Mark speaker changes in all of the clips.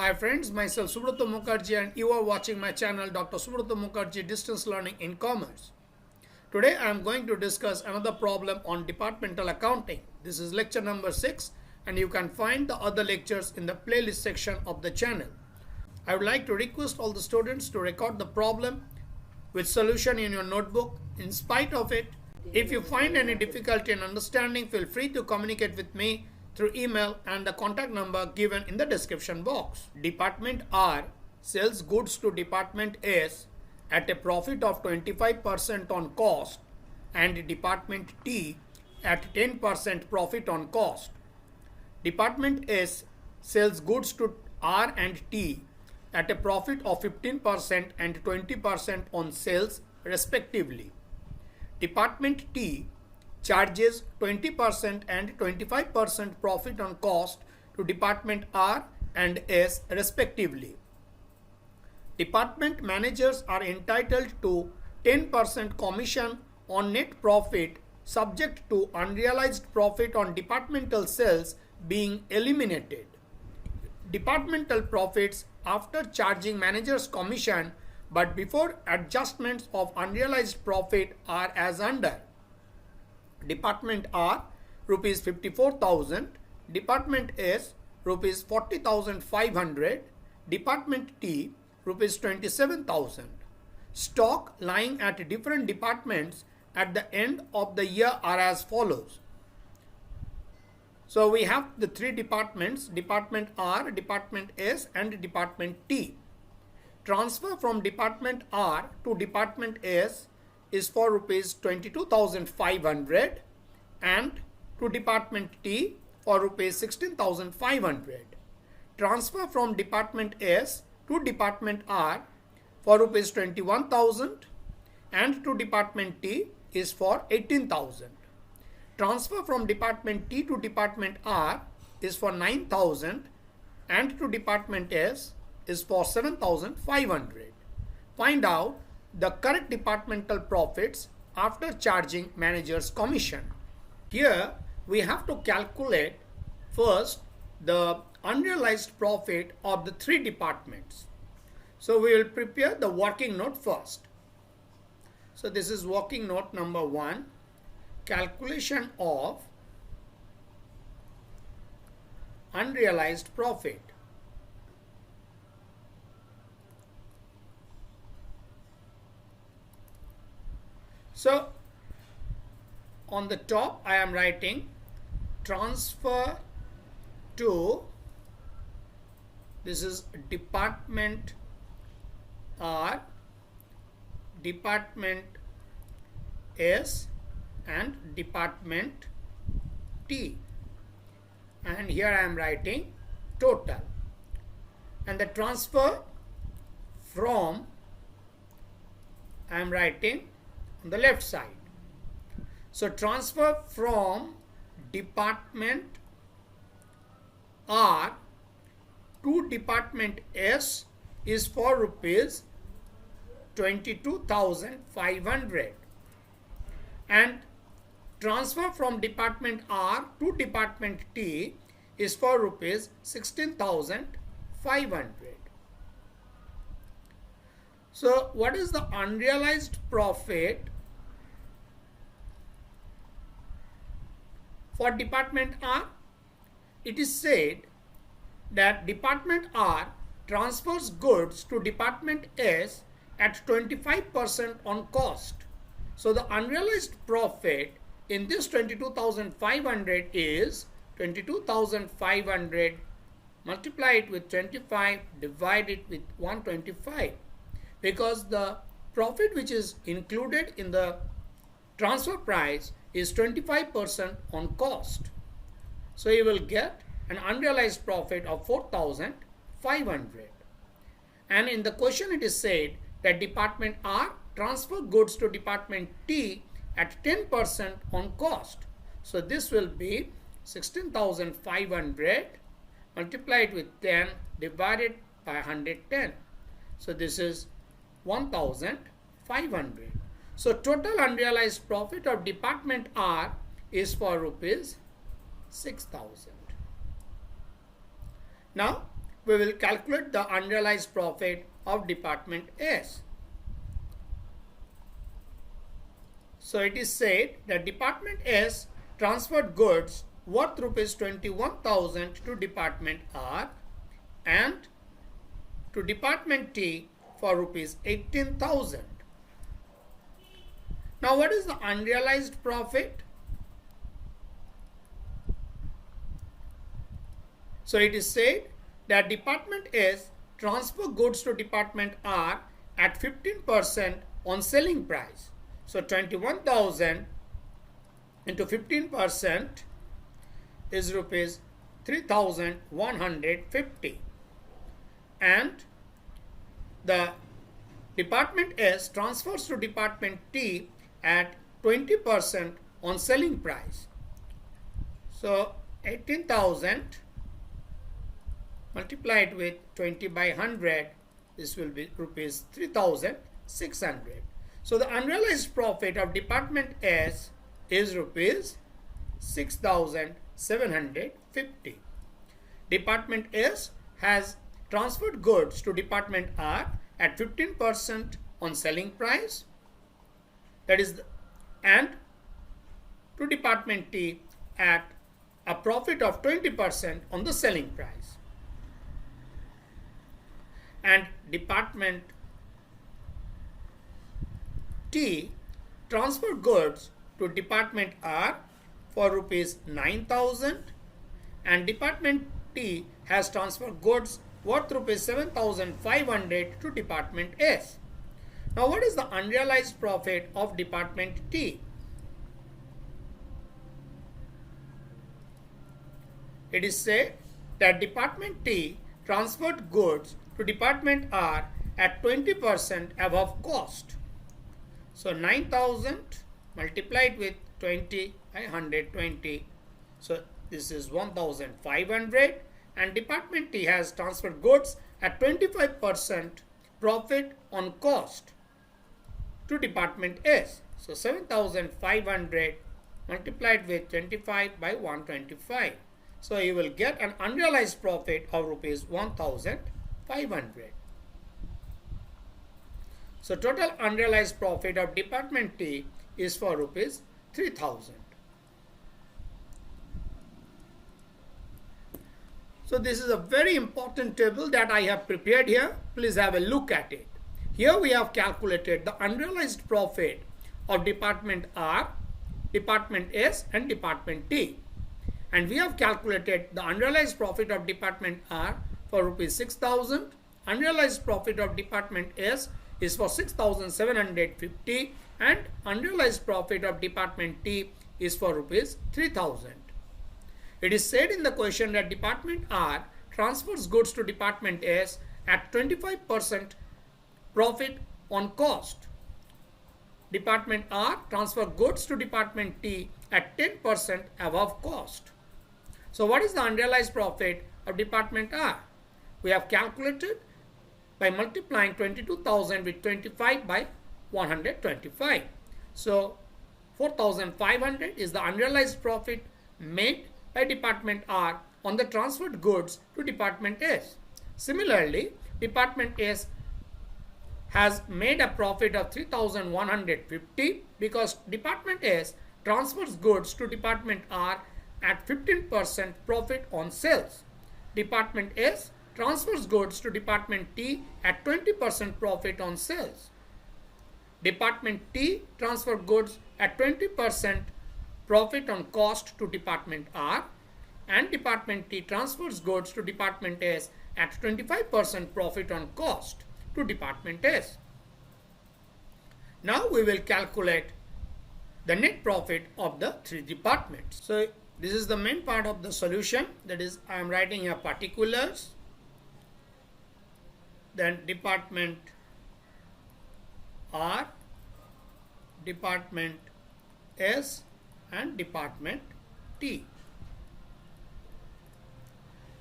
Speaker 1: Hi friends, myself Subrata Mukherjee and you are watching my channel Dr. Subrata Mukherjee Distance Learning in Commerce. Today I am going to discuss another problem on departmental accounting. This is lecture number 6 and you can find the other lectures in the playlist section of the channel. I would like to request all the students to record the problem with solution in your notebook. In spite of it, if you find any difficulty in understanding, feel free to communicate with me through email and the contact number given in the description box. Department R sells goods to Department S at a profit of 25% on cost and Department T at 10% profit on cost. Department S sells goods to R and T at a profit of 15% and 20% on sales respectively. Department T charges 20% and 25% profit on cost to Department R and S respectively. Department managers are entitled to 10% commission on net profit subject to unrealized profit on departmental sales being eliminated. Departmental profits after charging managers commission but before adjustments of unrealized profit are as under. Department R rupees 54,000, Department S rupees 40,500, Department T rupees 27,000. Stock lying at different departments at the end of the year are as follows. So we have the three departments, Department R, Department S and Department T. Transfer from Department R to Department S is for rupees 22,500 and to Department T for rupees 16,500. Transfer from Department S to Department R for rupees 21,000 and to Department T is for 18,000. Transfer from Department T to Department R is for 9,000 and to Department S is for 7,500. Find out the correct departmental profits after charging managers commission. Here we have to calculate first the unrealized profit of the three departments. So we will prepare the working note first. So this is working note number 1, calculation of unrealized profit. So on the top I am writing transfer to, this is Department R, Department S and Department T, and here I am writing total, and the transfer from I am writing on the left side. So transfer from Department R to Department S is for rupees 22,500 and transfer from Department R to Department T is for rupees 16,500. So what is the unrealized profit for Department R? It is said that Department R transfers goods to Department S at 25% on cost. So the unrealized profit in this 22,500 is 22,500 multiplied with 25 divided with 125, because the profit which is included in the transfer price is 25% on cost. So you will get an unrealized profit of 4,500. And in the question it is said that Department R transfer goods to Department T at 10% on cost. So this will be 16,500 multiplied with 10 divided by 110. So this is 1,500. So total unrealized profit of Department R is for rupees 6,000. Now we will calculate the unrealized profit of Department S. So it is said that Department S transferred goods worth rupees 21,000 to Department R and to Department T for rupees 18,000. Now what is the unrealized profit? So it is said that Department S transfer goods to Department R at 15% on selling price. So 21,000 into 15% is rupees 3,150. And the Department S transfers to Department T at 20% on selling price. So 18,000 multiplied with 20 by 100, this will be rupees 3,600. So the unrealized profit of Department S is rupees 6,750. Department S has transferred goods to Department R at 15% on selling price, that is, and to Department T at a profit of 20% on the selling price. And Department T transferred goods to Department R for rupees 9,000 and Department T has transferred goods worth rupees 7,500 to Department S. Now what is the unrealized profit of Department T? It is said that Department T transferred goods to Department R at 20% above cost. So 9,000 multiplied with 20 by 120. So this is 1,500 and Department T has transferred goods at 25% profit on cost to Department S. So 7,500 multiplied with 25 by 125. So you will get an unrealized profit of rupees 1,500. So total unrealized profit of Department T is for rupees 3,000. So this is a very important table that I have prepared here. Please have a look at it. Here we have calculated the unrealized profit of Department R, Department S and Department T. And we have calculated the unrealized profit of Department R for rupees 6,000. Unrealized profit of Department S is for 6,750 and unrealized profit of Department T is for rupees 3,000. It is said in the question that Department R transfers goods to Department S at 25% profit on cost. Department R transfers goods to Department T at 10% above cost. So what is the unrealized profit of Department R? We have calculated by multiplying 22,000 with 25 by 125. So 4,500 is the unrealized profit made by Department R on the transferred goods to Department S. Similarly, Department S has made a profit of 3,150 because Department S transfers goods to Department R at 15% profit on sales. Department S transfers goods to Department T at 20% profit on sales. Department T transfers goods at 20% profit on cost to Department R and Department T transfers goods to Department S at 25% profit on cost to Department S. Now we will calculate the net profit of the three departments. So this is the main part of the solution, that is I am writing here particulars, then Department R, Department S and Department T.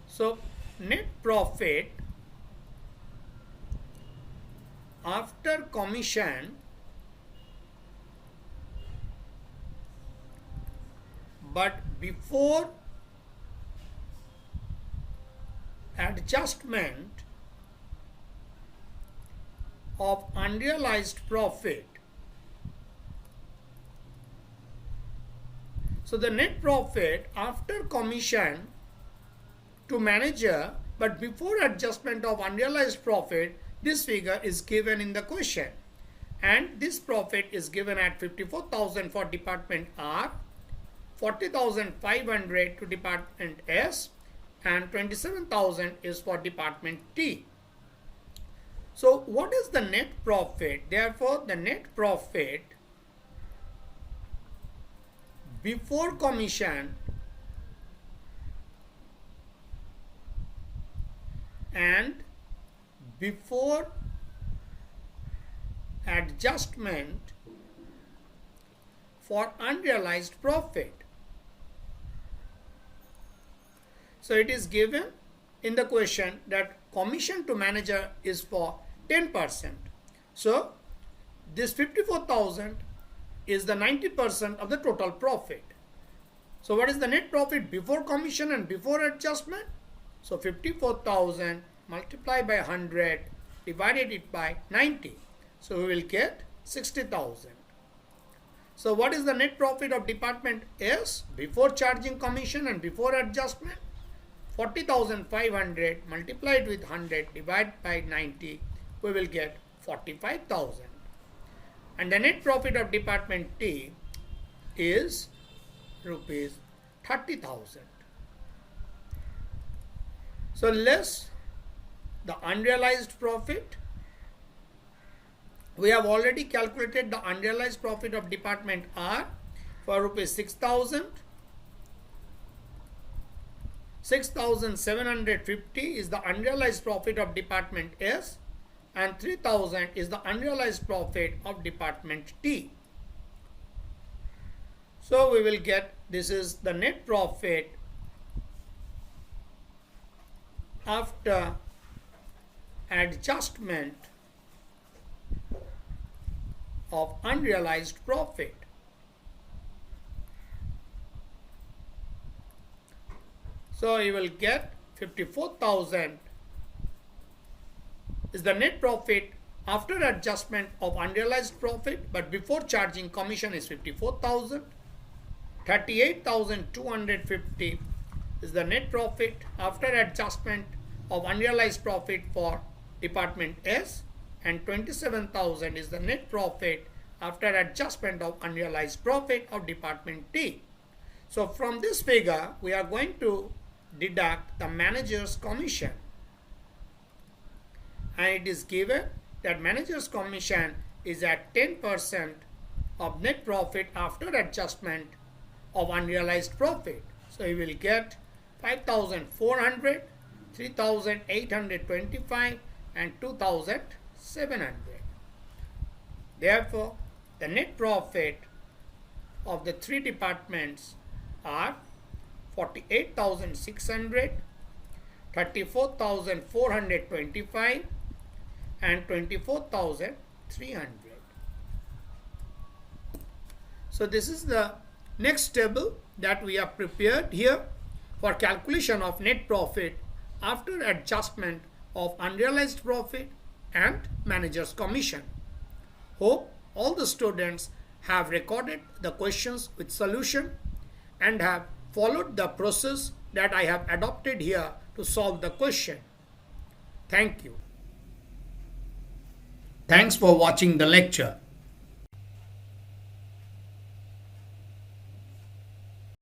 Speaker 1: So net profit after commission but before adjustment of unrealized profit. So the net profit after commission to manager but before adjustment of unrealized profit, this figure is given in the question, and this profit is given at 54,000 for department R, 40,500 to department S, and 27,000 is for department T. So what is the net profit? Therefore, the net profit before commission and before adjustment for unrealized profit. So it is given in the question that commission to manager is for 10%. So this 54,000 is the 90% of the total profit. So what is the net profit before commission and before adjustment? So 54,000 multiplied by 100 divided it by 90. So we will get 60,000. So what is the net profit of department S before charging commission and before adjustment? 40,500 multiplied with 100 divided by 90, we will get 45,000. And the net profit of department T is rupees 30,000. So less the unrealized profit. We have already calculated the unrealized profit of department R for rupees 6,000. 6,750 is the unrealized profit of department S, and 3,000 is the unrealized profit of department T. So we will get, this is the net profit after adjustment of unrealized profit. So you will get 54,000 is the net profit after adjustment of unrealized profit, but before charging commission is 54,000. 38,250 is the net profit after adjustment of unrealized profit for department S, and 27,000 is the net profit after adjustment of unrealized profit of department T. So from this figure, we are going to deduct the manager's commission, and it is given that manager's commission is at 10% of net profit after adjustment of unrealized profit. So you will get 5,400, 3,825 and 2,700. Therefore, the net profit of the three departments are 48,600, 34,425 and 24,300. So this is the next table that we have prepared here for calculation of net profit after adjustment of unrealized profit and manager's commission. Hope all the students have recorded the questions with solution and have followed the process that I have adopted here to solve the question. Thank you. Thanks for watching the lecture.